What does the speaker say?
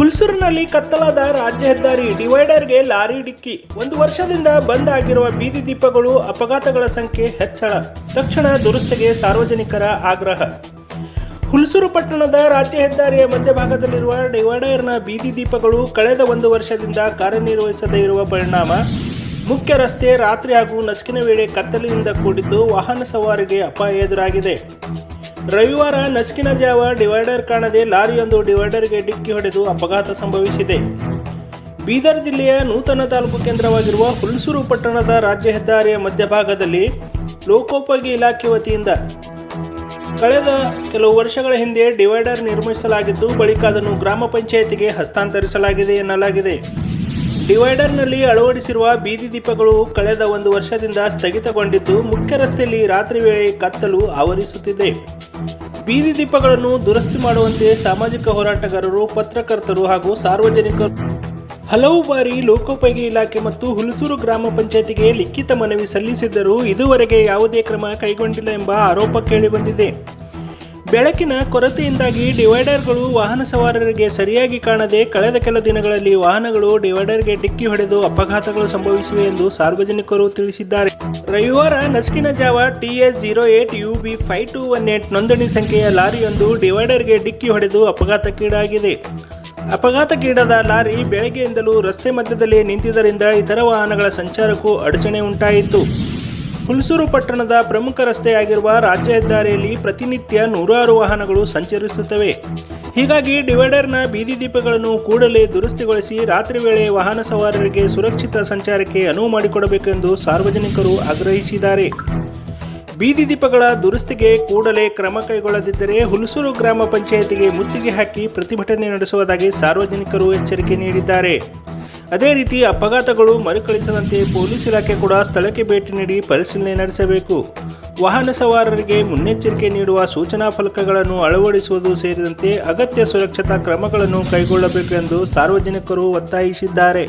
ಹುಲ್ಸೂರಿನಲ್ಲಿ ಕತ್ತಲಾದ ರಾಜ್ಯ ಹೆದ್ದಾರಿ ಡಿವೈಡರ್ಗೆ ಲಾರಿ ಡಿಕ್ಕಿ. 1 ವರ್ಷದಿಂದ ಬಂದ್ ಆಗಿರುವ ಬೀದಿ ದೀಪಗಳು, ಅಪಘಾತಗಳ ಸಂಖ್ಯೆ ಹೆಚ್ಚಳ. ತಕ್ಷಣ ದುರಸ್ತಿಗೆ ಸಾರ್ವಜನಿಕರ ಆಗ್ರಹ. ಹುಲ್ಸೂರು ಪಟ್ಟಣದ ರಾಜ್ಯ ಹೆದ್ದಾರಿಯ ಮಧ್ಯಭಾಗದಲ್ಲಿರುವ ಡಿವೈಡರ್ನ ಬೀದಿ ದೀಪಗಳು ಕಳೆದ 1 ವರ್ಷದಿಂದ ಕಾರ್ಯನಿರ್ವಹಿಸದೇ ಇರುವ ಪರಿಣಾಮ ಮುಖ್ಯ ರಸ್ತೆ ರಾತ್ರಿ ಹಾಗೂ ನಸುಕಿನ ವೇಳೆ ಕತ್ತಲಿನಿಂದ ಕೂಡಿದ್ದು ವಾಹನ ಸವಾರಿಗೆ ಅಪಾಯ ಎದುರಾಗಿದೆ. ರವಿವಾರ ನಸುಕಿನ ಜಾವ ಡಿವೈಡರ್ ಕಾಣದೆ ಲಾರಿಯೊಂದು ಡಿವೈಡರ್ಗೆ ಡಿಕ್ಕಿ ಹೊಡೆದು ಅಪಘಾತ ಸಂಭವಿಸಿದೆ. ಬೀದರ್ ಜಿಲ್ಲೆಯ ನೂತನ ತಾಲೂಕು ಕೇಂದ್ರವಾಗಿರುವ ಹುಲ್ಸೂರು ಪಟ್ಟಣದ ರಾಜ್ಯ ಹೆದ್ದಾರಿಯ ಮಧ್ಯಭಾಗದಲ್ಲಿ ಲೋಕೋಪಯೋಗಿ ಇಲಾಖೆ ವತಿಯಿಂದ ಕಳೆದ ಕೆಲವು ವರ್ಷಗಳ ಹಿಂದೆ ಡಿವೈಡರ್ ನಿರ್ಮಿಸಲಾಗಿದ್ದು, ಬಳಿಕ ಅದನ್ನು ಗ್ರಾಮ ಪಂಚಾಯಿತಿಗೆ ಹಸ್ತಾಂತರಿಸಲಾಗಿದೆ ಎನ್ನಲಾಗಿದೆ. ಡಿವೈಡರ್ನಲ್ಲಿ ಅಳವಡಿಸಿರುವ ಬೀದಿ ದೀಪಗಳು ಕಳೆದ 1 ವರ್ಷದಿಂದ ಸ್ಥಗಿತಗೊಂಡಿದ್ದು, ಮುಖ್ಯ ರಸ್ತೆಯಲ್ಲಿ ರಾತ್ರಿ ವೇಳೆ ಕತ್ತಲು ಆವರಿಸುತ್ತಿದೆ. ಬೀದಿ ದೀಪಗಳನ್ನು ದುರಸ್ತಿ ಮಾಡುವಂತೆ ಸಾಮಾಜಿಕ ಹೋರಾಟಗಾರರು, ಪತ್ರಕರ್ತರು ಹಾಗೂ ಸಾರ್ವಜನಿಕರು ಹಲವು ಬಾರಿ ಲೋಕೋಪಯೋಗಿ ಇಲಾಖೆ ಮತ್ತು ಹುಲ್ಸೂರು ಗ್ರಾಮ ಪಂಚಾಯಿತಿಗೆ ಲಿಖಿತ ಮನವಿ ಸಲ್ಲಿಸಿದ್ದರೂ ಇದುವರೆಗೆ ಯಾವುದೇ ಕ್ರಮ ಕೈಗೊಂಡಿಲ್ಲ ಎಂಬ ಆರೋಪ ಕೇಳಿಬಂದಿದೆ. ಬೆಳಕಿನ ಕೊರತೆಯಿಂದಾಗಿ ಡಿವೈಡರ್ಗಳು ವಾಹನ ಸವಾರರಿಗೆ ಸರಿಯಾಗಿ ಕಾಣದೆ ಕಳೆದ ಕೆಲ ದಿನಗಳಲ್ಲಿ ವಾಹನಗಳು ಡಿವೈಡರ್ಗೆ ಡಿಕ್ಕಿ ಹೊಡೆದು ಅಪಘಾತಗಳು ಸಂಭವಿಸಿವೆ ಎಂದು ಸಾರ್ವಜನಿಕರು ತಿಳಿಸಿದ್ದಾರೆ. ರವಿವಾರ ನಸುಕಿನ ಜಾವ TS08UB5218 ನೋಂದಣಿ ಸಂಖ್ಯೆಯ ಲಾರಿಯೊಂದು ಡಿವೈಡರ್ಗೆ ಡಿಕ್ಕಿ ಹೊಡೆದು ಅಪಘಾತಕ್ಕೀಡಾಗಿದೆ. ಅಪಘಾತಕ್ಕೀಡಾದ ಲಾರಿ ಬೆಳಗ್ಗೆಯಿಂದಲೂ ರಸ್ತೆ ಮಧ್ಯದಲ್ಲಿ ನಿಂತಿದ್ದರಿಂದ ಇತರ ವಾಹನಗಳ ಸಂಚಾರಕ್ಕೂ ಅಡಚಣೆ ಉಂಟಾಯಿತು. ಹುಲ್ಸೂರು ಪಟ್ಟಣದ ಪ್ರಮುಖ ರಸ್ತೆಯಾಗಿರುವ ರಾಜ್ಯ ಹೆದ್ದಾರಿಯಲ್ಲಿ ಪ್ರತಿನಿತ್ಯ ನೂರಾರು ವಾಹನಗಳು ಸಂಚರಿಸುತ್ತವೆ. ಹೀಗಾಗಿ ಡಿವೈಡರ್ನ ಬೀದಿ ದೀಪಗಳನ್ನು ಕೂಡಲೇ ದುರಸ್ತಿಗೊಳಿಸಿ ರಾತ್ರಿ ವೇಳೆ ವಾಹನ ಸವಾರರಿಗೆ ಸುರಕ್ಷಿತ ಸಂಚಾರಕ್ಕೆ ಅನುವು ಮಾಡಿಕೊಡಬೇಕೆಂದು ಸಾರ್ವಜನಿಕರು ಆಗ್ರಹಿಸಿದ್ದಾರೆ. ಬೀದಿ ದೀಪಗಳ ದುರಸ್ತಿಗೆ ಕೂಡಲೇ ಕ್ರಮ ಕೈಗೊಳ್ಳದಿದ್ದರೆ ಹುಲ್ಸೂರು ಗ್ರಾಮ ಪಂಚಾಯಿತಿಗೆ ಮುತ್ತಿಗೆ ಹಾಕಿ ಪ್ರತಿಭಟನೆ ನಡೆಸುವುದಾಗಿ ಸಾರ್ವಜನಿಕರು ಎಚ್ಚರಿಕೆ ನೀಡಿದ್ದಾರೆ. ಅದೇ ರೀತಿ ಅಪಘಾತಗಳು ಮರುಕಳಿಸದಂತೆ ಪೊಲೀಸ್ ಇಲಾಖೆ ಕೂಡ ಸ್ಥಳಕ್ಕೆ ಭೇಟಿ ನೀಡಿ ಪರಿಶೀಲನೆ ನಡೆಸಬೇಕು. ವಾಹನ ಸವಾರರಿಗೆ ಮುನ್ನೆಚ್ಚರಿಕೆ ನೀಡುವ ಸೂಚನಾ ಫಲಕಗಳನ್ನು ಅಳವಡಿಸುವುದು ಸೇರಿದಂತೆ ಅಗತ್ಯ ಸುರಕ್ಷತಾ ಕ್ರಮಗಳನ್ನು ಕೈಗೊಳ್ಳಬೇಕು ಎಂದು ಸಾರ್ವಜನಿಕರು ಒತ್ತಾಯಿಸಿದ್ದಾರೆ.